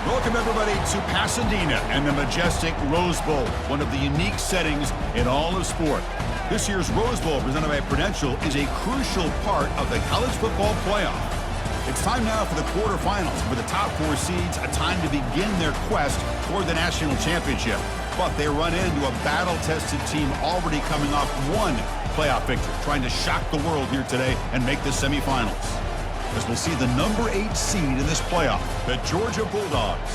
Welcome, everybody, to Pasadena and the majestic Rose Bowl, one of the unique settings in all of sport. This year's Rose Bowl, presented by Prudential, is a crucial part of the college football playoff. It's time now for the quarterfinals, for the top four seeds, a time to begin their quest toward the national championship. But they run into a battle-tested team already coming off one playoff victory, trying to shock the world here today and make the semifinals. As we'll see the number 8 seed in this playoff, the Georgia Bulldogs,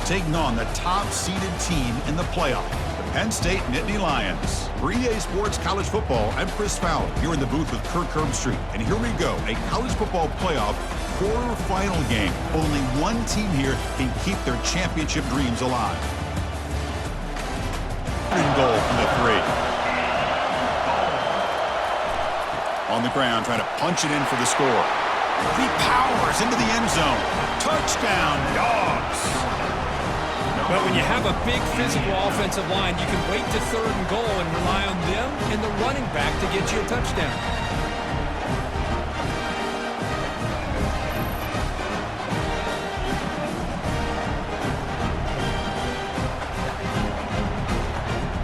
taking on the top-seeded team in the playoff, the Penn State Nittany Lions. For EA Sports College Football, I'm Chris Fowler, here in the booth with Kirk Herbstreit. And here we go, a college football playoff quarterfinal game. Only one team here can keep their championship dreams alive. Goal from the 3. On the ground, trying to punch it in for the score. He powers into the end zone. Touchdown, Dogs. But when you have a big physical offensive line, you can wait to 3rd and goal and rely on them and the running back to get you a touchdown.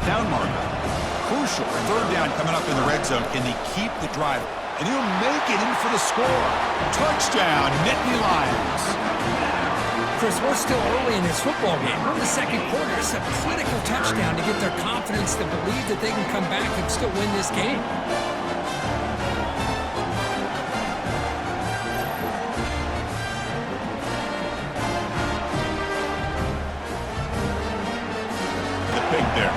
Down marker. Crucial. 3rd down coming up in the red zone. Can they keep the drive? And he'll make it in for the score. Touchdown, Nittany Lions. Chris, we're still early in this football game. We're in the second quarter. It's a critical touchdown to get their confidence to believe that they can come back and still win this game. The pick there.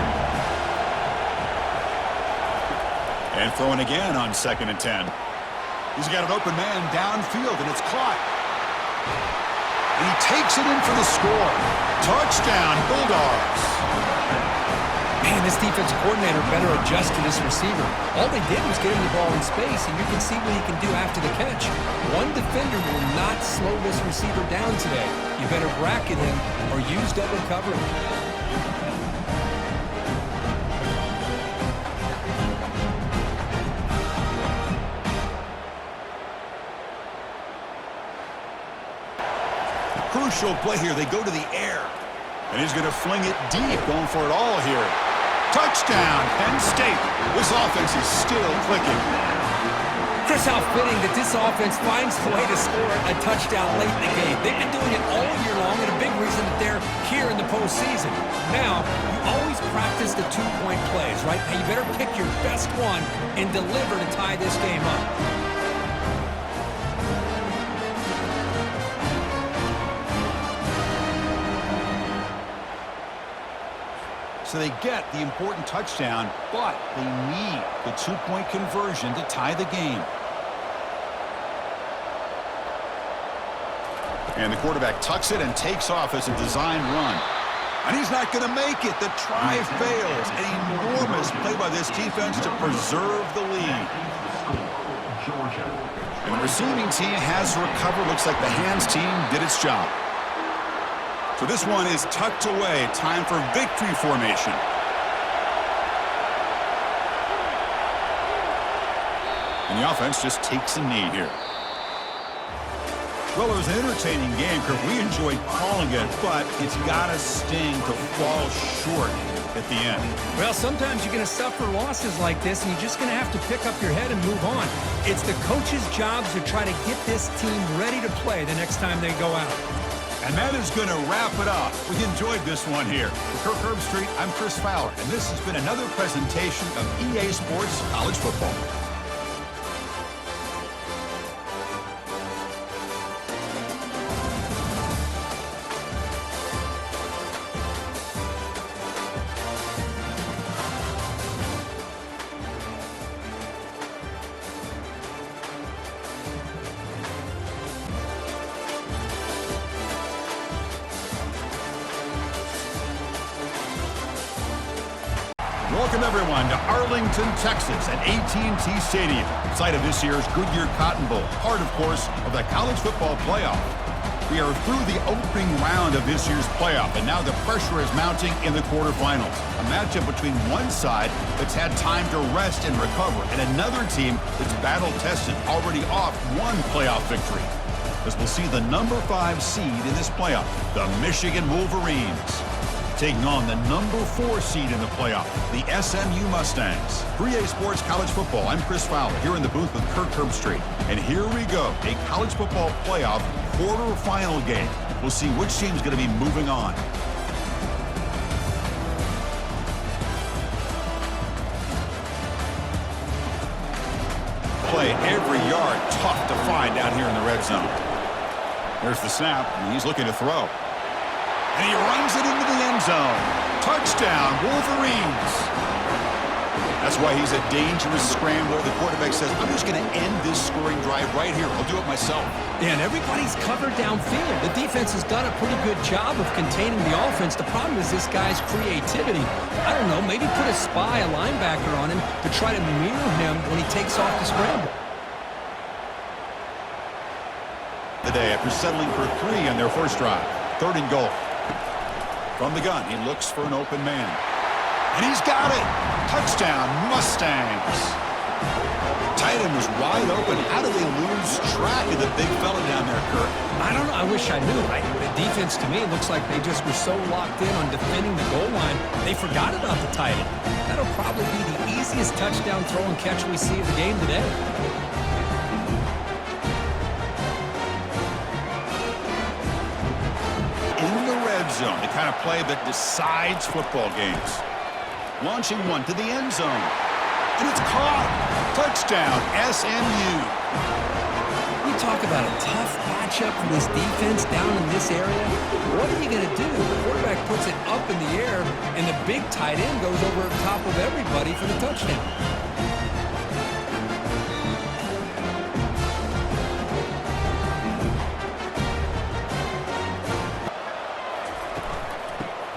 And throwing again on 2nd and 10. He's got an open man downfield, and it's caught. And he takes it in for the score. Touchdown, Bulldogs. Man, this defensive coordinator better adjust to this receiver. All they did was get him the ball in space, and you can see what he can do after the catch. One defender will not slow this receiver down today. You better bracket him or use double coverage. Crucial play here. They go to the air. And he's going to fling it deep, going for it all here. Touchdown, Penn State. This offense is still clicking. Chris, how fitting that this offense finds the way to score a touchdown late in the game. They've been doing it all year long, and a big reason that they're here in the postseason. Now, you always practice the 2-point plays, right? Now, you better pick your best one and deliver to tie this game up. So they get the important touchdown, but they need the 2-point conversion to tie the game. And the quarterback tucks it and takes off as a design run. And he's not going to make it. The try fails. An enormous play by this defense to preserve the lead. And the receiving team has recovered. Looks like the hands team did its job. So this one is tucked away. Time for victory formation. And the offense just takes a knee here. Well, it was an entertaining game, Kirk. We enjoyed calling it, but it's got to sting to fall short at the end. Well, sometimes you're going to suffer losses like this, and you're just going to have to pick up your head and move on. It's the coach's job to try to get this team ready to play the next time they go out. And that is going to wrap it up. We enjoyed this one here. For Kirk Herbstreit, I'm Chris Fowler, and this has been another presentation of EA Sports College Football. Welcome, everyone, to Arlington, Texas at AT&T Stadium, site of this year's Goodyear Cotton Bowl, part, of course, of the college football playoff. We are through the opening round of this year's playoff, and now the pressure is mounting in the quarterfinals. A matchup between one side that's had time to rest and recover, and another team that's battle-tested, already off one playoff victory. as we'll see the number 5 seed in this playoff, the Michigan Wolverines, taking on the number 4 seed in the playoff, the SMU Mustangs. 3A Sports College Football, I'm Chris Fowler, here in the booth with Kirk Herbstreit. And here we go, a college football playoff quarterfinal game. We'll see which team's going to be moving on. Play every yard tough to find down here in the red zone. There's the snap, and he's looking to throw. And he runs it into the end zone. Touchdown, Wolverines. That's why he's a dangerous scrambler. The quarterback says, I'm just going to end this scoring drive right here. I'll do it myself. And everybody's covered downfield. The defense has done a pretty good job of containing the offense. The problem is this guy's creativity. I don't know, maybe put a spy, a linebacker on him to try to mirror him when he takes off the scramble. The day after settling for 3 on their first drive. 3rd and goal. From the gun, he looks for an open man. And he's got it! Touchdown, Mustangs! Tight end was wide open. How do they lose track of the big fella down there, Kirk? I don't know. I wish I knew. The defense, to me, looks like they just were so locked in on defending the goal line, they forgot about the tight end. That'll probably be the easiest touchdown throw and catch we see of the game today. Zone, the kind of play that decides football games. Launching one to the end zone. And it's caught. Touchdown, SMU. You talk about a tough matchup for this defense down in this area. What are you going to do? The quarterback puts it up in the air, and the big tight end goes over top of everybody for the touchdown.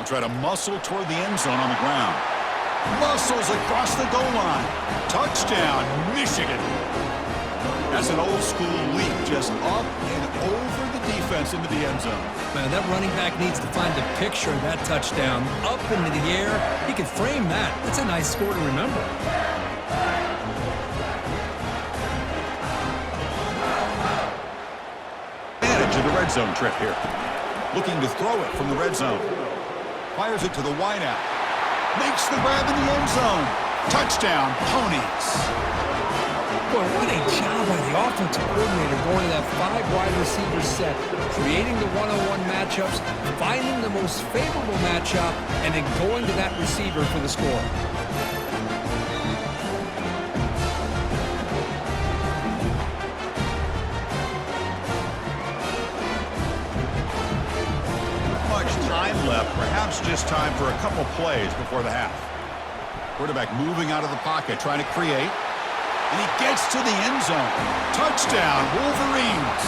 Try to muscle toward the end zone on the ground. Muscles across the goal line. Touchdown, Michigan. That's an old school leap, just up and over the defense into the end zone. Man, that running back needs to find a picture of that touchdown. Up into the air. He can frame that. That's a nice score to remember. Advantage of the red zone trip here. Looking to throw it from the red zone. Fires it to the wideout. Makes the grab in the end zone. Touchdown, Ponies. Boy, what a job by the offensive coordinator going to that 5 wide receiver set, creating the one-on-one matchups, finding the most favorable matchup, and then going to that receiver for the score. Left, perhaps just time for a couple plays before the half. Quarterback moving out of the pocket, trying to create. And he gets to the end zone. Touchdown, Wolverines.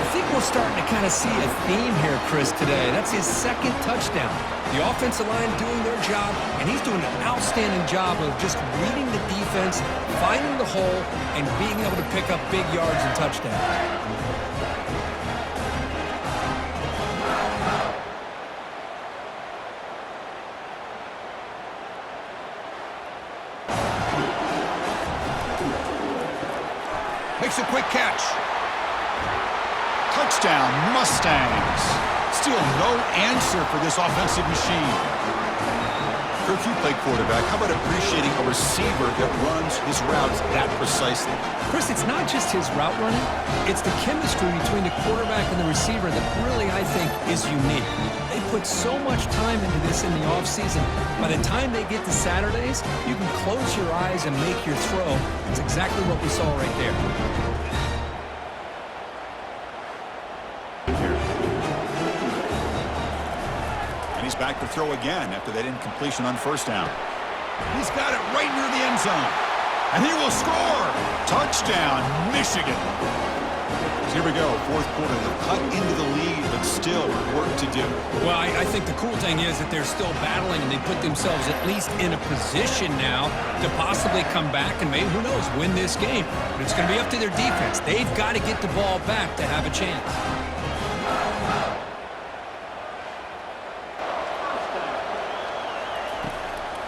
I think we're starting to kind of see a theme here, Chris, today. That's his 2nd touchdown. The offensive line doing their job, and he's doing an outstanding job of just reading the defense, finding the hole, and being able to pick up big yards and touchdowns. Makes a quick catch. Touchdown, Mustangs. Still no answer for this offensive machine. Kirk, you play quarterback. How about appreciating a receiver that runs his routes that precisely? Chris, it's not just his route running. It's the chemistry between the quarterback and the receiver that really, I think, is unique. They put so much time into this in the offseason. By the time they get to Saturdays, you can close your eyes and make your throw. It's exactly what we saw right there. And he's back to throw again after that incompletion on first down. He's got it right near the end zone. And he will score! Touchdown, Michigan! Here we go, 4th quarter. They've cut into the lead, but still work to do. Well, I think the cool thing is that they're still battling, and they put themselves at least in a position now to possibly come back and maybe, who knows, win this game. But it's going to be up to their defense. They've got to get the ball back to have a chance.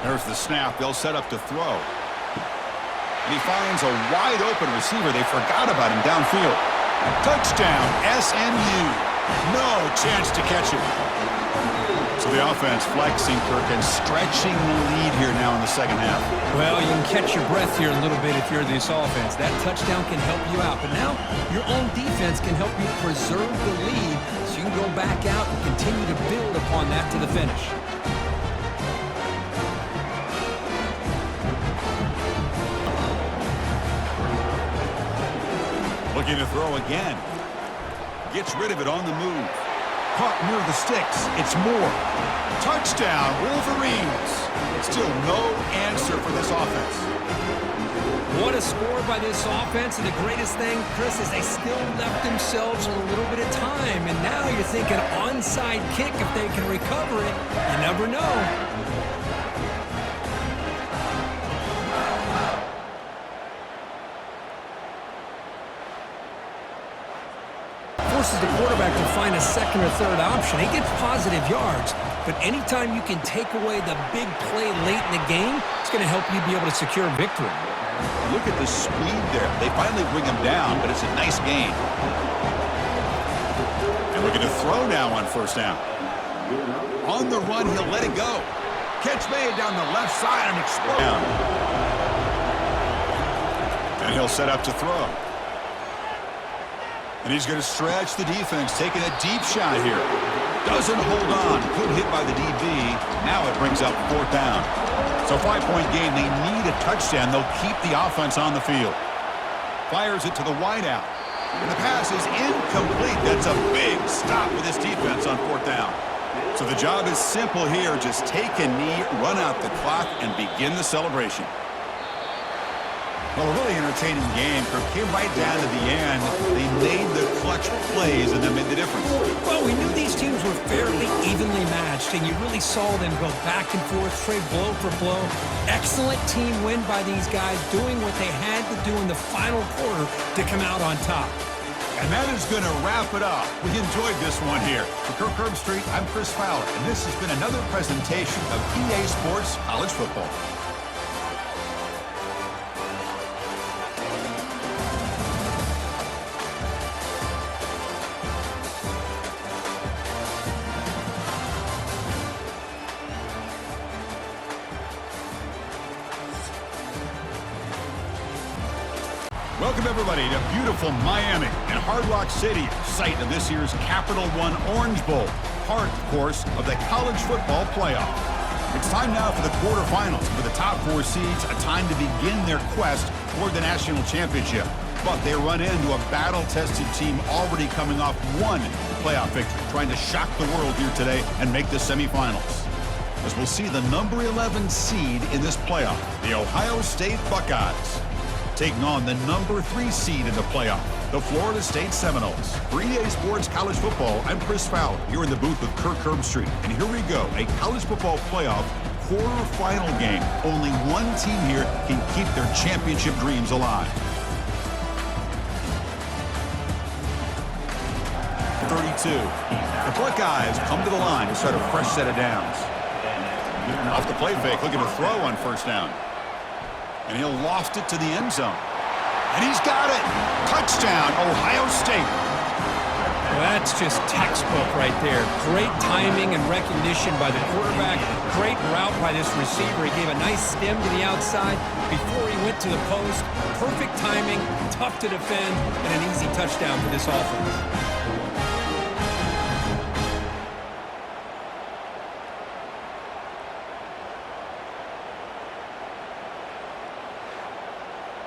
There's the snap. They'll set up to throw. And he finds a wide-open receiver. They forgot about him downfield. Touchdown, SMU. No chance to catch it. So the offense flexing, Kirk, and stretching the lead here now in the second half. Well, you can catch your breath here a little bit if you're this offense. That touchdown can help you out. But now your own defense can help you preserve the lead so you can go back out and continue to build upon that to the finish. Looking to throw again. Gets rid of it on the move. Caught near the sticks. It's more. Touchdown, Wolverines. Still no answer for this offense. What a score by this offense. And the greatest thing, Chris, is they still left themselves a little bit of time. And now you're thinking onside kick if they can recover it. You never know. Forces the quarterback to find a second or third option. He gets positive yards, but anytime you can take away the big play late in the game, it's going to help you be able to secure victory. Look at the speed there. They finally bring him down, but it's a nice gain. And looking to throw now on first down. On the run, he'll let it go. Catch made down the left side and explode. And he'll set up to throw. And he's going to stretch the defense, taking a deep shot here. Doesn't hold on. Good hit by the DB. Now it brings up fourth down. So 5-point game. They need a touchdown. They'll keep the offense on the field. Fires it to the wideout. And the pass is incomplete. That's a big stop with this defense on fourth down. So the job is simple here. Just take a knee, run out the clock, and begin the celebration. Well, a really entertaining game. Came right down to the end. They made the clutch plays, and that made the difference. Well, we knew these teams were fairly evenly matched, and you really saw them go back and forth, trade blow for blow. Excellent team win by these guys, doing what they had to do in the final quarter to come out on top. And that is going to wrap it up. We enjoyed this one here. For Kirk Herbstreit, I'm Chris Fowler, and this has been another presentation of EA Sports College Football. Welcome, everybody, to beautiful Miami and Hard Rock City, site of this year's Capital One Orange Bowl, part, of course, of the college football playoff. It's time now for the quarterfinals. For the top four seeds, a time to begin their quest toward the national championship. But they run into a battle-tested team already coming off one playoff victory, trying to shock the world here today and make the semifinals. As we'll see the number 11 seed in this playoff, the Ohio State Buckeyes, taking on the number 3 seed in the playoff, the Florida State Seminoles. For EA Sports College Football, I'm Chris Fowler. You're in the booth with Kirk Herbstreit. And here we go, a college football playoff quarterfinal game. Only one team here can keep their championship dreams alive. 32. The Buckeyes come to the line to start a fresh set of downs. Off the play fake, looking to throw on first down. And he'll loft it to the end zone. And he's got it. Touchdown, Ohio State. Well, that's just textbook right there. Great timing and recognition by the quarterback. Great route by this receiver. He gave a nice stem to the outside before he went to the post. Perfect timing, tough to defend, and an easy touchdown for this offense.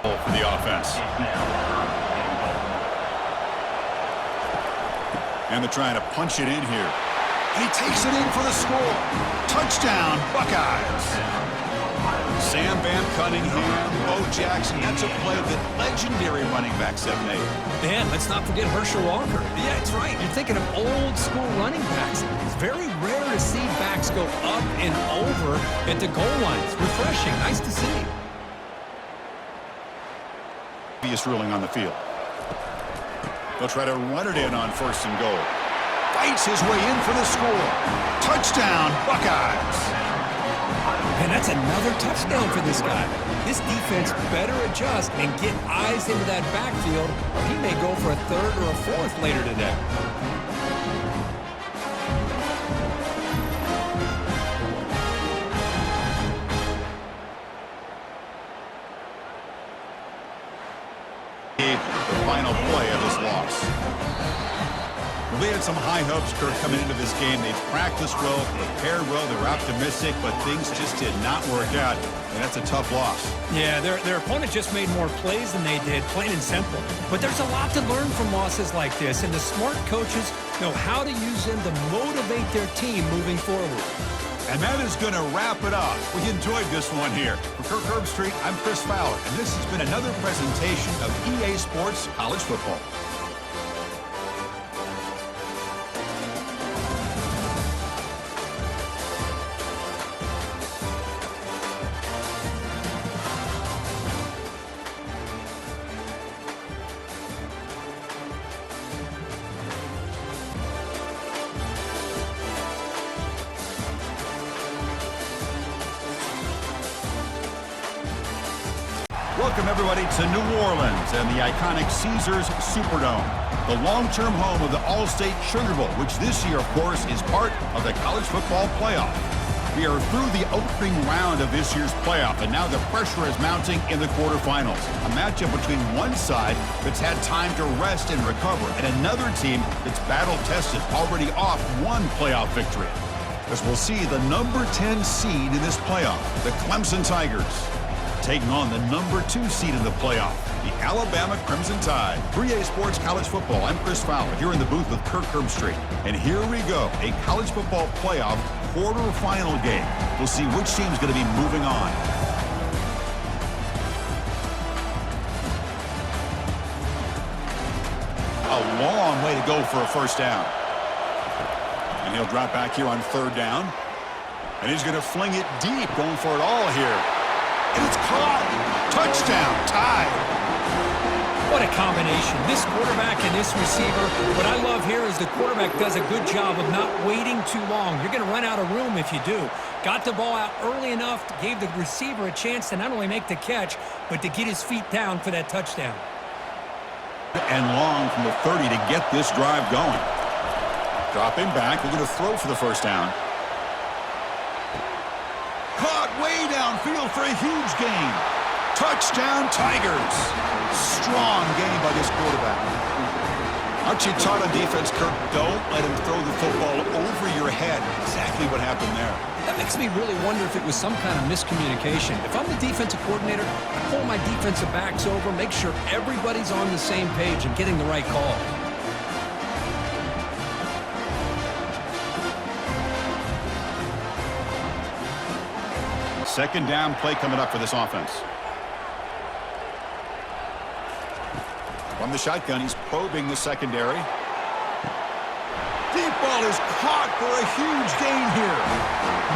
For the offense. And they're trying to punch it in here. And he takes it in for the score. Touchdown, Buckeyes. Sam Van Cunningham, Bo Jackson. That's a play that legendary running backs have made. Man, let's not forget Herschel Walker. Yeah, that's right. You're thinking of old school running backs. It's very rare to see backs go up and over at the goal line. It's refreshing. Nice to see. Ruling on the field. They'll try to run it in on first and goal. Fights his way in for the score. Touchdown, Buckeyes. And that's another touchdown for this guy. This defense better adjust and get eyes into that backfield, or he may go for a third or a fourth later today. The final play of this loss. Well, they had some high hopes, Kirk, coming into this game. They practiced well, prepared well, they were optimistic, but things just did not work out, and that's a tough loss. Yeah, their opponent just made more plays than they did, plain and simple. But there's a lot to learn from losses like this, and the smart coaches know how to use them to motivate their team moving forward. And that is going to wrap it up. We enjoyed this one here. For Kirk Herbstreit, I'm Chris Fowler, and this has been another presentation of EA Sports College Football. Welcome, everybody, to New Orleans and the iconic Caesars Superdome, the long-term home of the All-State Sugar Bowl, which this year, of course, is part of the college football playoff. We are through the opening round of this year's playoff, and now the pressure is mounting in the quarterfinals. A matchup between one side that's had time to rest and recover, and another team that's battle-tested, already off one playoff victory. As we'll see, the number 10 seed in this playoff, the Clemson Tigers, taking on the number 2 seed in the playoff, the Alabama Crimson Tide. For EA Sports College Football, I'm Chris Fowler, here in the booth with Kirk Herbstreit. And here we go, a college football playoff quarterfinal game. We'll see which team's going to be moving on. A long way to go for a first down. And he'll drop back here on third down. And he's going to fling it deep, going for it all here. And it's caught. Touchdown. Tied. What a combination. This quarterback and this receiver. What I love here is the quarterback does a good job of not waiting too long. You're going to run out of room if you do. Got the ball out early enough, gave the receiver a chance to not only make the catch, but to get his feet down for that touchdown. And long from the 30 to get this drive going. Dropping back. We're going to throw for the first down. Caught way downfield for a huge gain. Touchdown, Tigers. Strong game by this quarterback. Aren't you taught on defense, Kirk? Don't let him throw the football over your head. Exactly what happened there. That makes me really wonder if it was some kind of miscommunication. If I'm the defensive coordinator, I pull my defensive backs over, make sure everybody's on the same page and getting the right call. Second down play coming up for this offense. From the shotgun, he's probing the secondary. Deep ball is caught for a huge gain here.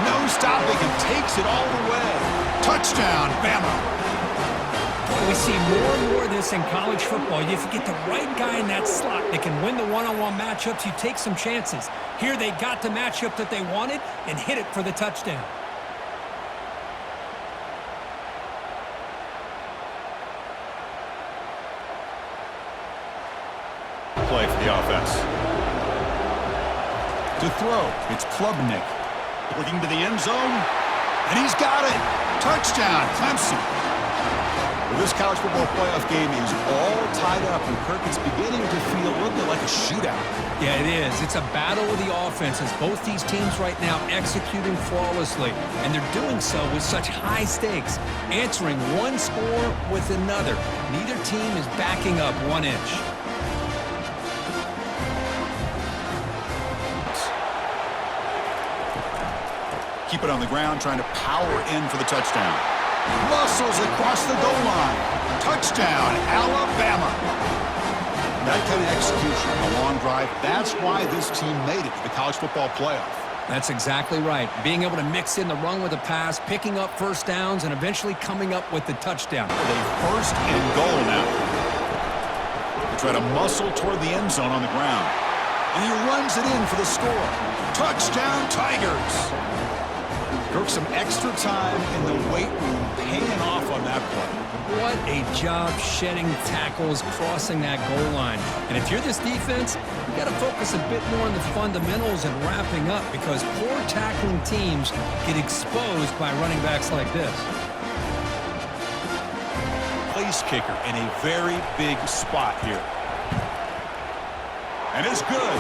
No stopping and takes it all the way. Touchdown, Bama. We see more and more of this in college football. If you get the right guy in that slot that can win the one-on-one matchups, you take some chances. Here they got the matchup that they wanted and hit it for the touchdown. Play for the offense. To throw, it's Klubnik. Looking to the end zone, and he's got it. Touchdown, Clemson. Well, this college football playoff game is all tied up, and Kirk is beginning to feel a little bit like a shootout. Yeah, it is. It's a battle of the offenses. Both these teams right now executing flawlessly, and they're doing so with such high stakes, answering one score with another. Neither team is backing up 1 inch. Keep it on the ground, trying to power in for the touchdown. Muscles across the goal line. Touchdown, Alabama. That kind of execution on a long drive, that's why this team made it to the college football playoff. That's exactly right. Being able to mix in the run with the pass, picking up first downs, and eventually coming up with the touchdown. With a first and goal now. They try to muscle toward the end zone on the ground. And he runs it in for the score. Touchdown, Tigers. Took some extra time in the weight room, paying off on that play. What a job shedding tackles, crossing that goal line. And if you're this defense, you got to focus a bit more on the fundamentals and wrapping up, because poor tackling teams get exposed by running backs like this. Place kicker in a very big spot here. And it's good.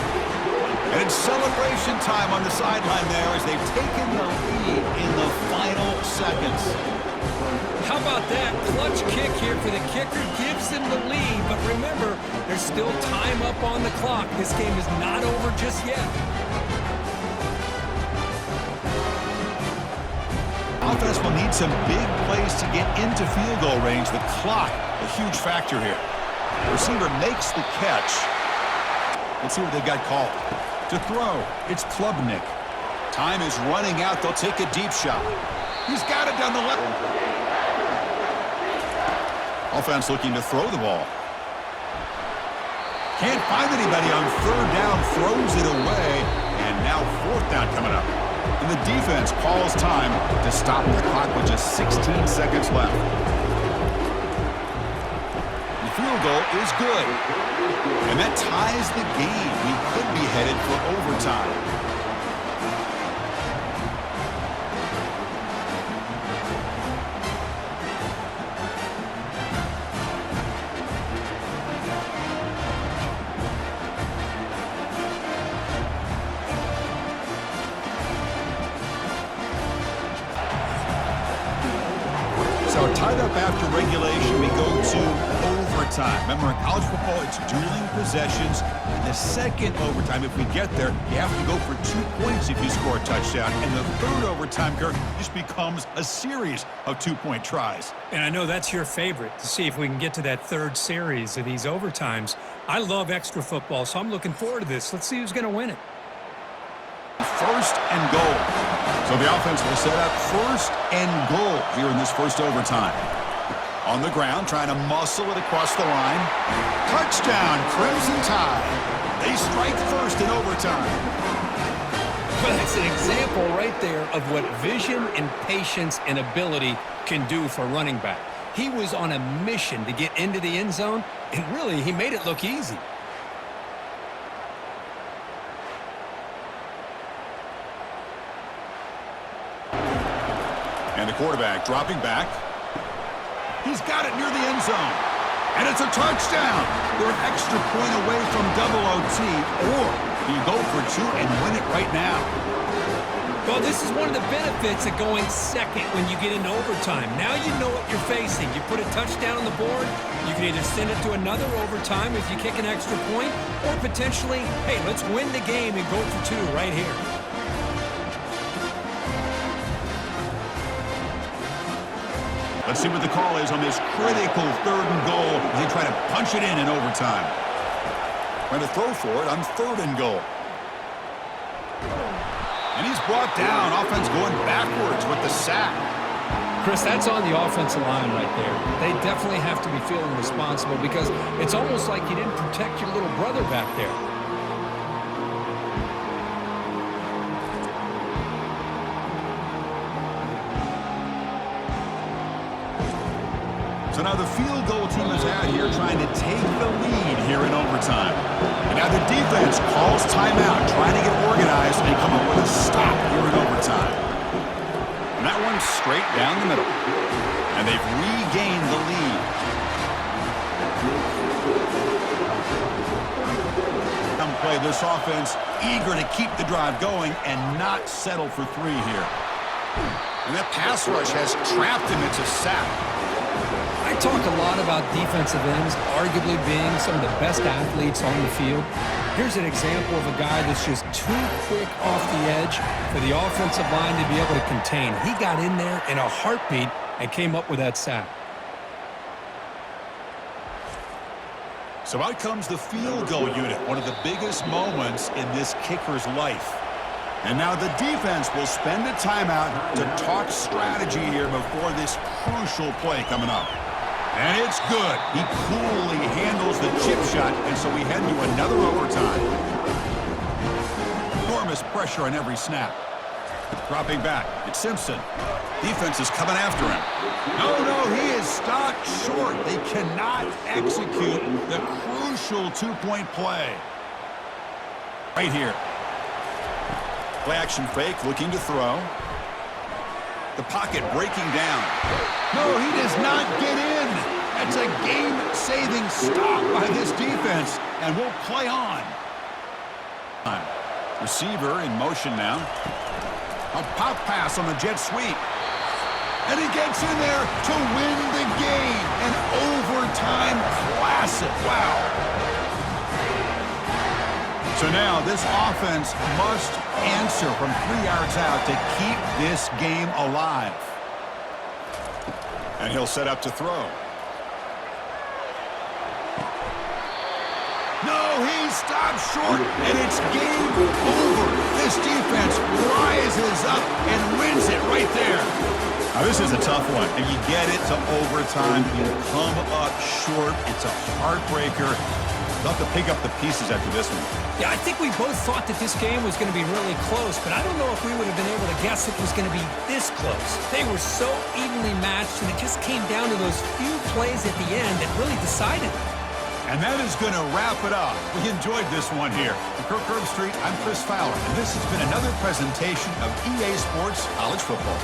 And it's celebration time on the sideline there as they've taken the lead in the final seconds. How about that? Clutch kick here for the kicker, gives them the lead. But remember, there's still time up on the clock. This game is not over just yet. Offense will need some big plays to get into field goal range. The clock, a huge factor here. Receiver makes the catch. Let's see what they've got called. To throw, it's Klubnik. Time is running out. They'll take a deep shot. He's got it down the left. Offense looking to throw the ball. Can't find anybody on third down. Throws it away. And now fourth down coming up. And the defense calls time to stop the clock with just 16 seconds left. The field goal is good. And that ties the game. We could be headed for overtime. So tied up after regulation, we go to overtime. Remember, in college football, it's dueling possessions. In the second overtime, if we get there, you have to go for 2 points if you score a touchdown. And the third overtime, Kirk, just becomes a series of 2-point tries. And I know that's your favorite, to see if we can get to that third series of these overtimes. I love extra football, so I'm looking forward to this. Let's see who's going to win it. First and goal. So the offense will set up first and goal here in this first overtime. On the ground, trying to muscle it across the line. Touchdown, Crimson Tide. They strike first in overtime. Well, it's an example right there of what vision and patience and ability can do for a running back. He was on a mission to get into the end zone, and really, he made it look easy. And the quarterback dropping back. He's got it near the end zone. And it's a touchdown. They're an extra point away from double OT. Or you go for 2 and win it right now. Well, this is one of the benefits of going second when you get into overtime. Now you know what you're facing. You put a touchdown on the board. You can either send it to another overtime if you kick an extra point, or potentially, hey, let's win the game and go for 2 right here. Let's see what the call is on this critical third and goal as they try to punch it in overtime. Trying to throw for it on third and goal. And he's brought down. Offense going backwards with the sack. Chris, that's on the offensive line right there. They definitely have to be feeling responsible, because it's almost like you didn't protect your little brother back there. So now the field goal team is out here trying to take the lead here in overtime. And now the defense calls timeout, trying to get organized and come up with a stop here in overtime. And that one's straight down the middle. And they've regained the lead. Come play this offense, eager to keep the drive going and not settle for 3 here. And that pass rush has trapped him. It's a sack. I talk a lot about defensive ends arguably being some of the best athletes on the field. Here's an example of a guy that's just too quick off the edge for the offensive line to be able to contain. He got in there in a heartbeat and came up with that sack. So out comes the field goal unit, one of the biggest moments in this kicker's life. And now the defense will spend a timeout to talk strategy here before this crucial play coming up. And it's good. He coolly handles the chip shot, and so we head to another overtime. Enormous pressure on every snap. Dropping back. It's Simpson. Defense is coming after him. No, he is stopped short. They cannot execute the crucial two-point play. Right here. Play action fake, looking to throw. The pocket breaking down. No, he does not get in. That's a game-saving stop by this defense, and we'll play on. Receiver in motion now. A pop pass on the jet sweep. And he gets in there to win the game. An overtime classic. Wow. So now this offense must answer from 3 yards out to keep this game alive. And he'll set up to throw. No, he stops short, and it's game over. This defense rises up and wins it right there. Now, this is a tough one. And you get it to overtime. You come up short. It's a heartbreaker. They'll have to pick up the pieces after this one. Yeah, I think we both thought that this game was going to be really close, but I don't know if we would have been able to guess it was going to be this close. They were so evenly matched, and it just came down to those few plays at the end that really decided it. And that is going to wrap it up. We enjoyed this one here. For Kirk Herbstreit, I'm Chris Fowler, and this has been another presentation of EA Sports College Football.